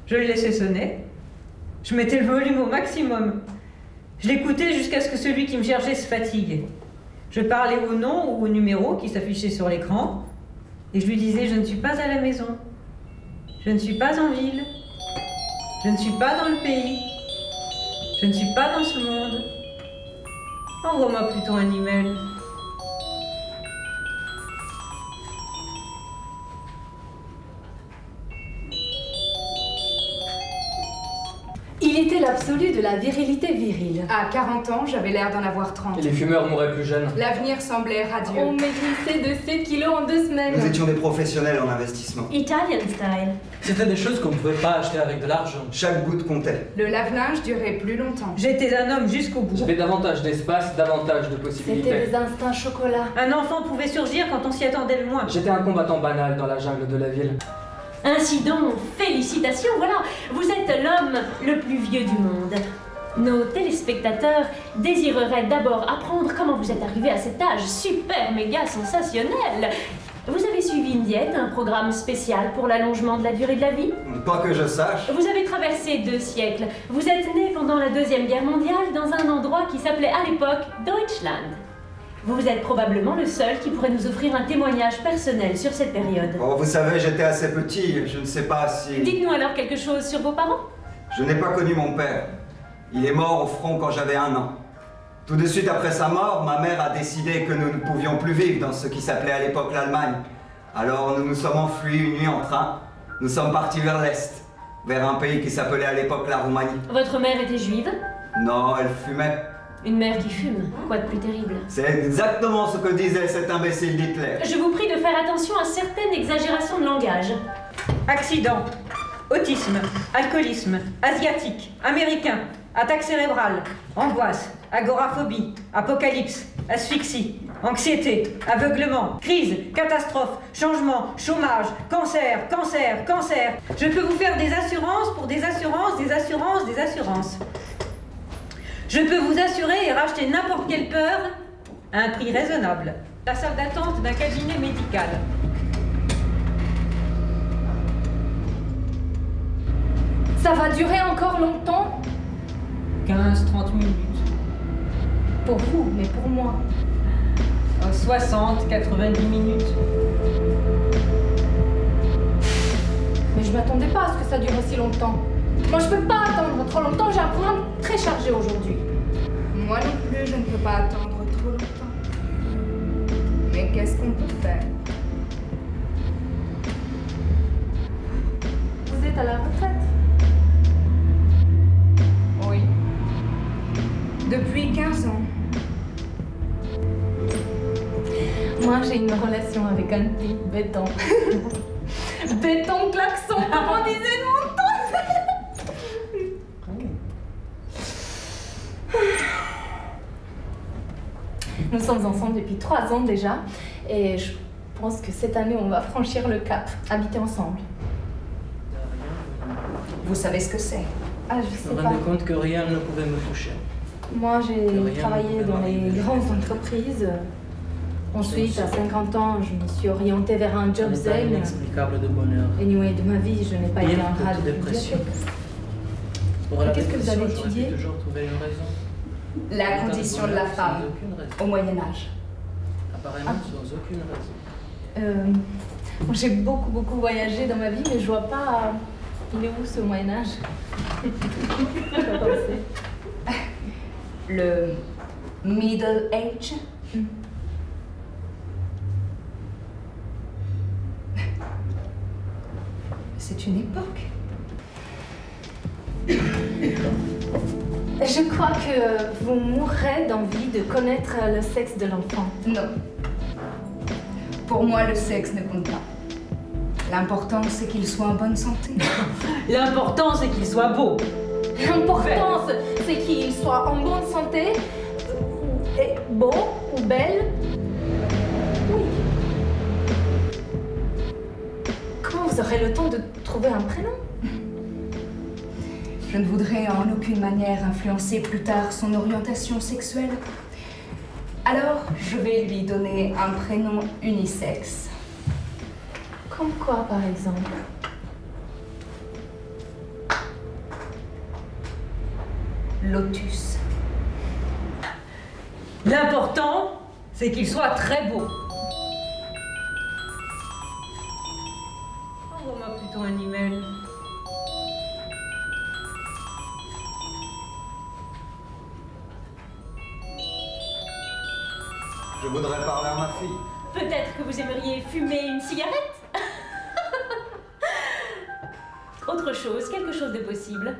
Je le laissais sonner. Je mettais le volume au maximum. Je l'écoutais jusqu'à ce que celui qui me cherchait se fatigue. Je parlais au nom ou au numéro qui s'affichait sur l'écran et je lui disais « Je ne suis pas à la maison. Je ne suis pas en ville. Je ne suis pas dans le pays. Je ne suis pas dans ce monde. Envoie-moi plutôt un email. » Il était l'absolu de la virilité virile. À 40 ans, j'avais l'air d'en avoir 30. Et les fumeurs mouraient plus jeunes. L'avenir semblait radieux. On maigrissait de 7 kilos en 2 semaines. Nous étions des professionnels en investissement. Italian style. C'était des choses qu'on ne pouvait pas acheter avec de l'argent. Chaque goutte comptait. Le lave-linge durait plus longtemps. J'étais un homme jusqu'au bout. J'avais davantage d'espace, davantage de possibilités. C'était des instincts chocolat. Un enfant pouvait surgir quand on s'y attendait le moins. J'étais un combattant banal dans la jungle de la ville. Ainsi donc, félicitations, voilà, vous êtes l'homme le plus vieux du monde. Nos téléspectateurs désireraient d'abord apprendre comment vous êtes arrivé à cet âge super méga sensationnel. Vous avez suivi une diète, un programme spécial pour l'allongement de la durée de la vie? Pas que je sache. Vous avez traversé 2 siècles. Vous êtes né pendant la Deuxième Guerre mondiale dans un endroit qui s'appelait à l'époque Deutschland. Vous êtes probablement le seul qui pourrait nous offrir un témoignage personnel sur cette période. Oh, vous savez, j'étais assez petit, je ne sais pas si... Dites-nous alors quelque chose sur vos parents? Je n'ai pas connu mon père. Il est mort au front quand j'avais 1 an. Tout de suite après sa mort, ma mère a décidé que nous ne pouvions plus vivre dans ce qui s'appelait à l'époque l'Allemagne. Alors nous nous sommes enfuis une nuit en train. Nous sommes partis vers l'Est, vers un pays qui s'appelait à l'époque la Roumanie. Votre mère était juive? Non, elle fumait. Une mère qui fume, quoi de plus terrible? C'est exactement ce que disait cet imbécile d'Hitler. Je vous prie de faire attention à certaines exagérations de langage. Accident, autisme, alcoolisme, asiatique, américain, attaque cérébrale, angoisse, agoraphobie, apocalypse, asphyxie, anxiété, aveuglement, crise, catastrophe, changement, chômage, cancer, cancer, cancer. Je peux vous faire des assurances pour des assurances, des assurances, des assurances. Je peux vous assurer et racheter n'importe quelle peur à un prix raisonnable. La salle d'attente d'un cabinet médical. Ça va durer encore longtemps? 15-30 minutes. Pour vous, mais pour moi. 60-90 minutes. Mais je m'attendais pas à ce que ça dure aussi longtemps. Moi, je peux pas attendre trop longtemps, j'ai un programme très chargé aujourd'hui. Moi non plus, je ne peux pas attendre trop longtemps. Mais qu'est-ce qu'on peut faire? Vous êtes à la retraite? Oui. Depuis 15 ans. Moi, j'ai une relation avec un type béton. Béton klaxon, comme on disait de mon temps. Nous sommes ensemble depuis 3 ans déjà et je pense que cette année on va franchir le cap, habiter ensemble. Vous savez ce que c'est? Ah, je Je sais me pas. rendais compte que rien ne pouvait me toucher. Moi Que j'ai rien travaillé ne dans pouvait les m'arriver. grandes entreprises. Ensuite, à 50 ans, je me suis orientée vers un job Un état zen. inexplicable de bonheur. Anyway, de ma vie, je n'ai pas été Bien en que rade de dépression. bibliothèque. Pour la Qu'est-ce que vous avez dépression, j'aurais pu étudié? toujours trouver une raison. La condition de la femme Sans aucune raison. au Moyen-Âge. Apparemment sans aucune raison. Moi, j'ai beaucoup voyagé dans ma vie, mais je vois pas. Il est où ce Moyen-Âge? Je dois penser. Le Middle Age. C'est une époque. Je crois que vous mourrez d'envie de connaître le sexe de l'enfant. Non. Pour moi, le sexe ne compte pas. L'important, c'est qu'il soit en bonne santé. L'important, c'est qu'il soit beau. L'important, c'est qu'il soit en bonne santé, et beau ou belle. Oui. Comment vous aurez le temps de trouver un prénom? Je ne voudrais en aucune manière influencer plus tard son orientation sexuelle. Alors, je vais lui donner un prénom unisexe. Comme quoi, par exemple? lotus. L'important, c'est qu'il soit très beau. Envoie-moi plutôt un email. Je voudrais parler à ma fille. Peut-être que vous aimeriez fumer une cigarette? Autre chose, quelque chose de possible.